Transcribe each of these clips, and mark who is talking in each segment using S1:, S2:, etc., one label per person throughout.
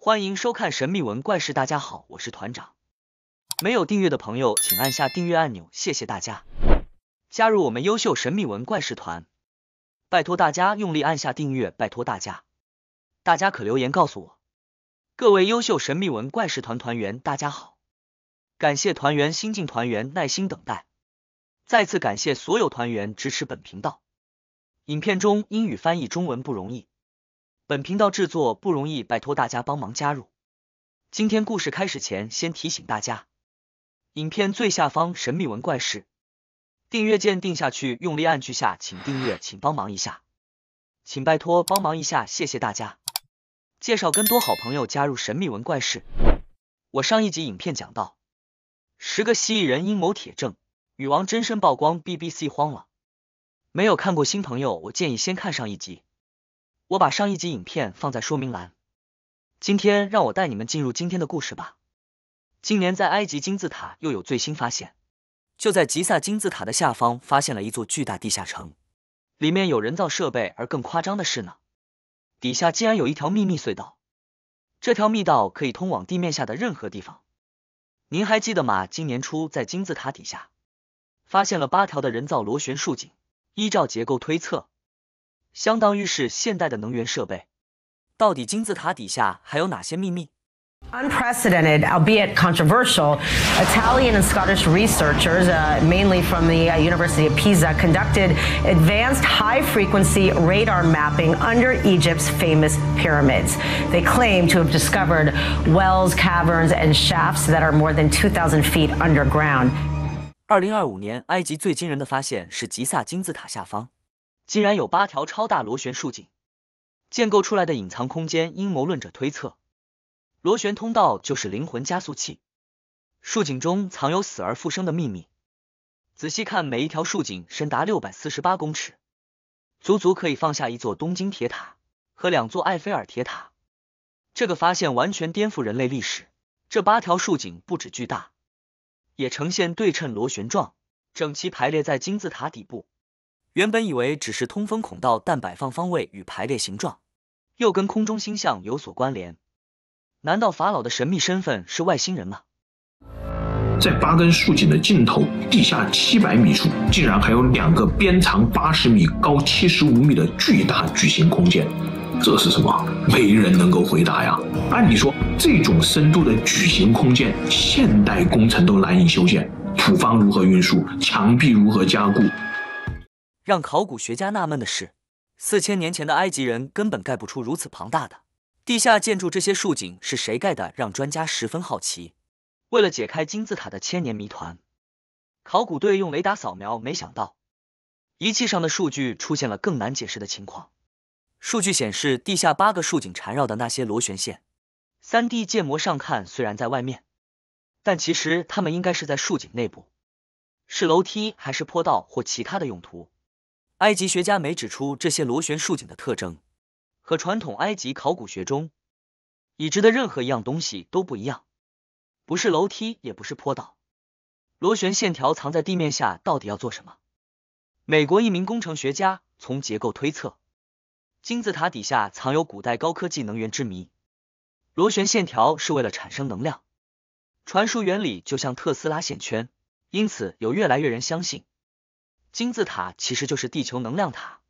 S1: 欢迎收看神秘文怪事，大家好，我是团长。没有订阅的朋友，请按下订阅按钮，谢谢大家。加入我们优秀神秘文怪事团，拜托大家用力按下订阅，拜托大家。大家可留言告诉我。各位优秀神秘文怪事团团员，大家好，感谢团员新进团员耐心等待，再次感谢所有团员支持本频道。影片中英语翻译中文不容易，本频道制作不容易，拜托大家帮忙加入。今天故事开始前，先提醒大家，影片最下方神秘文怪事订阅键定下去，用力按去下，请订阅，请帮忙一下，请拜托帮忙一下，谢谢大家。介绍更多好朋友加入神秘文怪事。我上一集影片讲到10个蜥蜴人阴谋铁证，女王真身曝光 ，BBC 慌了。没有看过新朋友，我建议先看上一集，我把上一集影片放在说明栏。今天让我带你们进入今天的故事吧。今年在埃及金字塔又有最新发现，就在吉萨金字塔的下方发现了一座巨大地下城，里面有人造设备，而更夸张的是呢，底下竟然有一条秘密隧道，这条密道可以通往地面下的任何地方。您还记得吗？今年初在金字塔底下发现了8条的人造螺旋竖井，依照结构推测，相当于是现代的能源设备。到底金字塔底下还有哪些秘密？
S2: Unprecedented, albeit controversial, Italian and Scottish researchers, mainly from the University of Pisa, conducted advanced high-frequency radar mapping under Egypt's famous pyramids. They claim to have discovered wells, caverns, and shafts that are more than 2,000 feet underground.
S1: 2025年，埃及最惊人的发现是吉萨金字塔下方竟然有8条超大螺旋竖井，建构出来的隐藏空间，阴谋论者推测，螺旋通道就是灵魂加速器，竖井中藏有死而复生的秘密。仔细看，每一条竖井深达648公尺，足足可以放下一座东京铁塔和2座埃菲尔铁塔。这个发现完全颠覆人类历史。这8条竖井不止巨大，也呈现对称螺旋状，整齐排列在金字塔底部。原本以为只是通风孔道，但摆放方位与排列形状又跟空中星象有所关联。难道法老的神秘身份是外星人吗？
S3: 在8根竖井的尽头，地下700米处，竟然还有2个边长80米、高75米的巨大矩形空间。这是什么？没人能够回答呀！按理说，这种深度的矩形空间，现代工程都难以修建，土方如何运输？墙壁如何加固？
S1: 让考古学家纳闷的是，4000年前的埃及人根本盖不出如此庞大的地下建筑，这些竖井是谁盖的？让专家十分好奇。为了解开金字塔的千年谜团，考古队用雷达扫描，没想到仪器上的数据出现了更难解释的情况。数据显示，地下8个竖井缠绕的那些螺旋线，3D 建模上看虽然在外面，但其实它们应该是在竖井内部，是楼梯还是坡道或其他的用途？埃及学家没指出这些螺旋竖井的特征和传统埃及考古学中已知的任何一样东西都不一样，不是楼梯，也不是坡道。螺旋线条藏在地面下，到底要做什么？美国一名工程学家从结构推测，金字塔底下藏有古代高科技能源之谜。螺旋线条是为了产生能量，传输原理就像特斯拉线圈，因此有越来越人相信金字塔其实就是地球能量塔。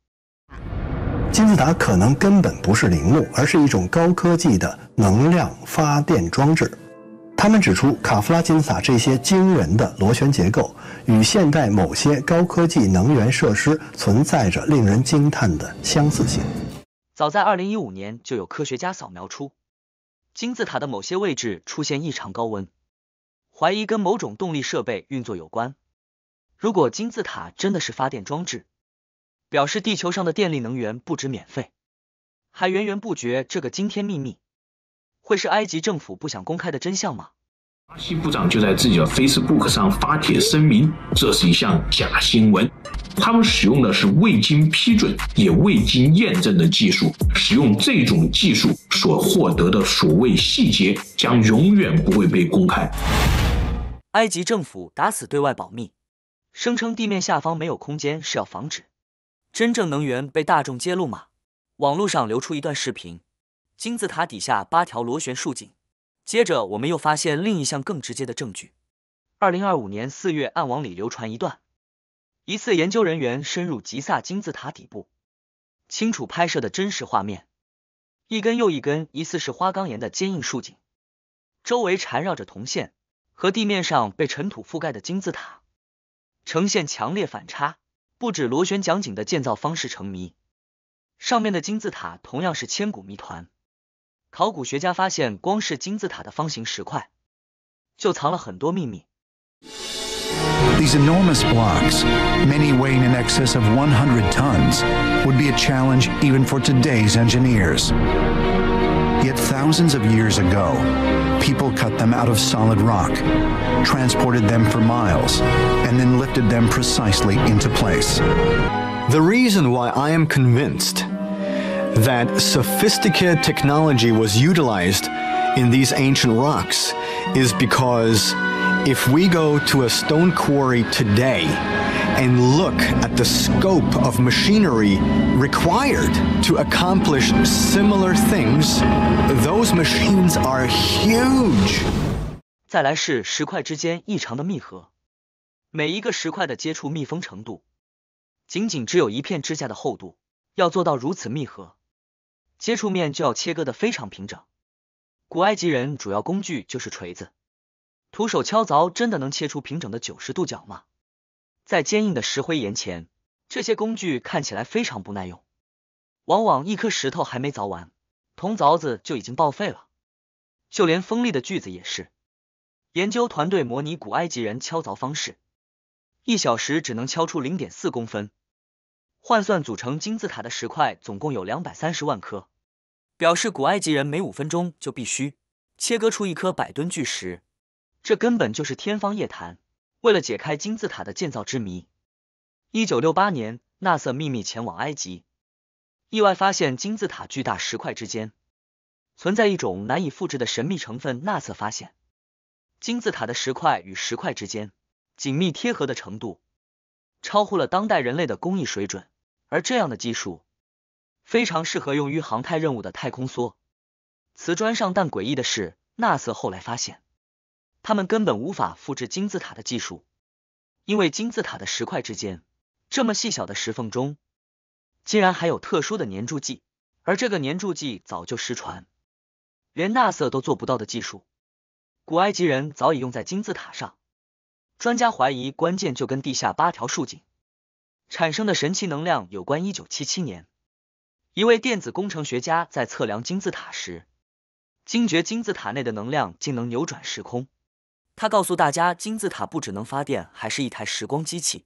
S4: 金字塔可能根本不是陵墓，而是一种高科技的能量发电装置。他们指出，卡夫拉金字塔这些惊人的螺旋结构与现代某些高科技能源设施存在着令人惊叹的相似性。
S1: 早在2015年就有科学家扫描出金字塔的某些位置出现异常高温，怀疑跟某种动力设备运作有关。如果金字塔真的是发电装置，表示地球上的电力能源不止免费，还源源不绝。这个惊天秘密会是埃及政府不想公开的真相吗？
S3: 巴西部长就在自己的 Facebook 上发帖声明，这是一项假新闻。他们使用的是未经批准也未经验证的技术，使用这种技术所获得的所谓细节将永远不会被公开。
S1: 埃及政府打死对外保密，声称地面下方没有空间，是要防止真正能源被大众揭露吗？网络上流出一段视频，金字塔底下8条螺旋竖井。接着我们又发现另一项更直接的证据。2025年4月，暗网里流传一段，疑似研究人员深入吉萨金字塔底部，清楚拍摄的真实画面，一根又一根疑似是花岗岩的坚硬竖井，周围缠绕着铜线，和地面上被尘土覆盖的金字塔呈现强烈反差，不止螺旋桨井的建造方式成谜，上面的金字塔同样是千古谜团。考古学家发现，光是金字塔的方形石块就藏了很多秘密。
S5: These enormous blocks, many weighing in excess of 100 tons, would be a challenge even for today's engineers. Yet thousands of years ago, people cut them out of solid rock, transported them for miles, and then lifted them precisely into place.
S6: The reason why I am convinced that sophisticated technology was utilized in these ancient rocks is because if we go to a stone quarry today and look at the scope of machinery required to accomplish similar things, those machines are huge.
S1: 再来是石块之间异常的密合，每一个石块的接触密封程度仅仅只有1片指甲的厚度，要做到如此密合，接触面就要切割得非常平整。古埃及人主要工具就是锤子，徒手敲凿真的能切出平整的90度角吗？在坚硬的石灰岩前，这些工具看起来非常不耐用，往往一颗石头还没凿完，铜凿子就已经报废了。就连锋利的锯子也是。研究团队模拟古埃及人敲凿方式，1小时只能敲出 0.4 公分，换算组成金字塔的石块总共有230万颗，表示古埃及人每5分钟就必须切割出1颗100吨巨石，这根本就是天方夜谭。为了解开金字塔的建造之谜，1968年NASA 秘密前往埃及，意外发现金字塔巨大石块之间存在一种难以复制的神秘成分。NASA 发现金字塔的石块与石块之间紧密贴合的程度超乎了当代人类的工艺水准，而这样的技术非常适合用于航太任务的太空梭、瓷砖上。但诡异的是， NASA 后来发现他们根本无法复制金字塔的技术，因为金字塔的石块之间这么细小的石缝中竟然还有特殊的粘住剂，而这个粘住剂早就失传，连 NASA 都做不到的技术，古埃及人早已用在金字塔上。专家怀疑关键就跟地下8条竖井产生的神奇能量有关。1977年，一位电子工程学家在测量金字塔时，惊觉金字塔内的能量竟能扭转时空。他告诉大家，金字塔不只能发电，还是一台时光机器。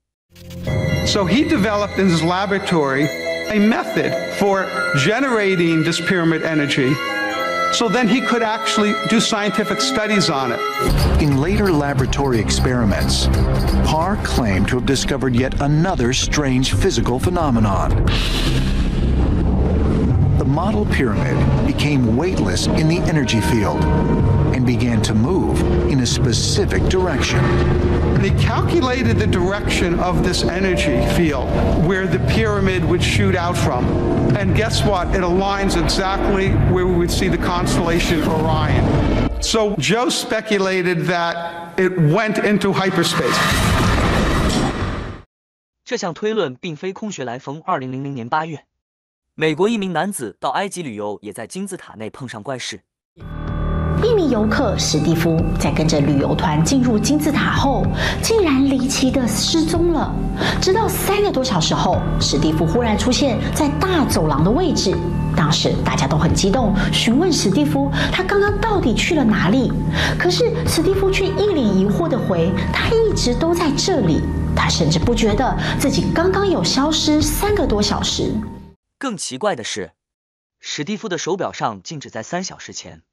S7: So he developed in his laboratory a method for generating this pyramid energy, so then he could actually do scientific studies on it.
S5: In later laboratory experiments, Parr claimed to have discovered yet another strange physical phenomenon. The model pyramid became weightless in the energy field and began to move in a specific direction.
S7: They calculated the direction of this energy field where the pyramid would shoot out from. And guess what? It aligns exactly where we would see the constellation Orion. So Joe speculated that it went into hyperspace.
S1: 这项推论并非空穴来风。2000年8月，美国一名男子到埃及旅游，也在金字塔内碰上怪事。
S8: 一名游客史蒂夫在跟着旅游团进入金字塔后，竟然离奇的失踪了。直到3个多小时后，史蒂夫忽然出现在大走廊的位置。当时大家都很激动，询问史蒂夫他刚刚到底去了哪里。可是史蒂夫却一脸疑惑地回：“他一直都在这里。”他甚至不觉得自己刚刚有消失3个多小时。
S1: 更奇怪的是，史蒂夫的手表上竟只在3小时前。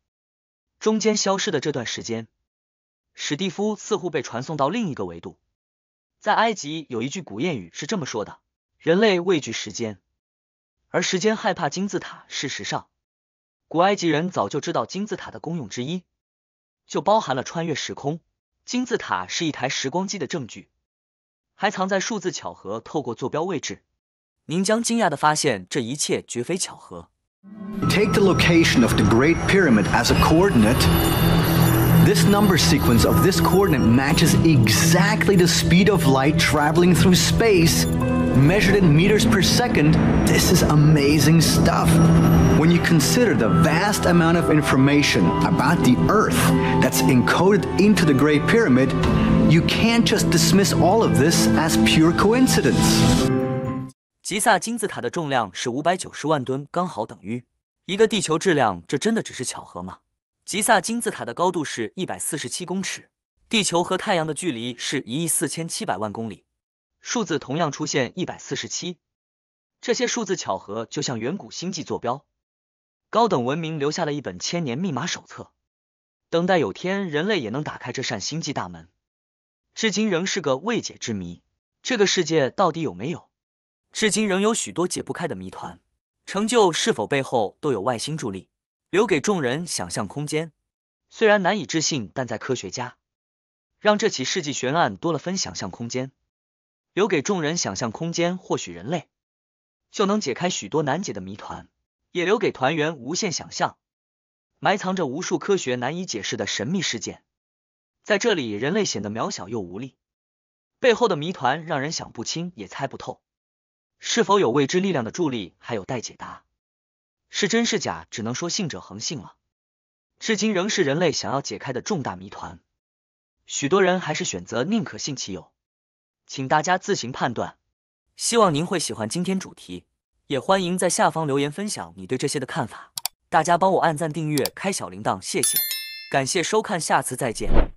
S1: 中间消失的这段时间，史蒂夫似乎被传送到另一个维度。在埃及有一句古谚语是这么说的：人类畏惧时间，而时间害怕金字塔。事实上，古埃及人早就知道金字塔的功用之一就包含了穿越时空。金字塔是一台时光机的证据，还藏在数字巧合透过坐标位置。您将惊讶地发现，这一切绝非巧合。
S6: Take the location of the Great Pyramid as a coordinate. This number sequence of this coordinate matches exactly the speed of light traveling through space, measured in meters per second. This is amazing stuff. When you consider the vast amount of information about the Earth that's encoded into the Great Pyramid, you can't just dismiss all of this as pure coincidence.
S1: 吉萨金字塔的重量是590万吨，刚好等于一个地球质量，这真的只是巧合吗？吉萨金字塔的高度是147公尺，地球和太阳的距离是14700万公里，数字同样出现147。这些数字巧合就像远古星际坐标，高等文明留下了一本1000年密码手册，等待有天人类也能打开这扇星际大门。至今仍是个未解之谜，这个世界到底有没有？至今仍有许多解不开的谜团。成就是否背后都有外星助力，留给众人想象空间。虽然难以置信，但在科学家让这起世纪悬案多了分想象空间，留给众人想象空间，或许人类就能解开许多难解的谜团，也留给团员无限想象，埋藏着无数科学难以解释的神秘事件。在这里，人类显得渺小又无力，背后的谜团让人想不清也猜不透。是否有未知力量的助力，还有待解答。是真是假，只能说信者恒信了。至今仍是人类想要解开的重大谜团，许多人还是选择宁可信其有，请大家自行判断。希望您会喜欢今天主题，也欢迎在下方留言分享你对这些的看法。大家帮我按赞、订阅、开小铃铛，谢谢。感谢收看，下次再见。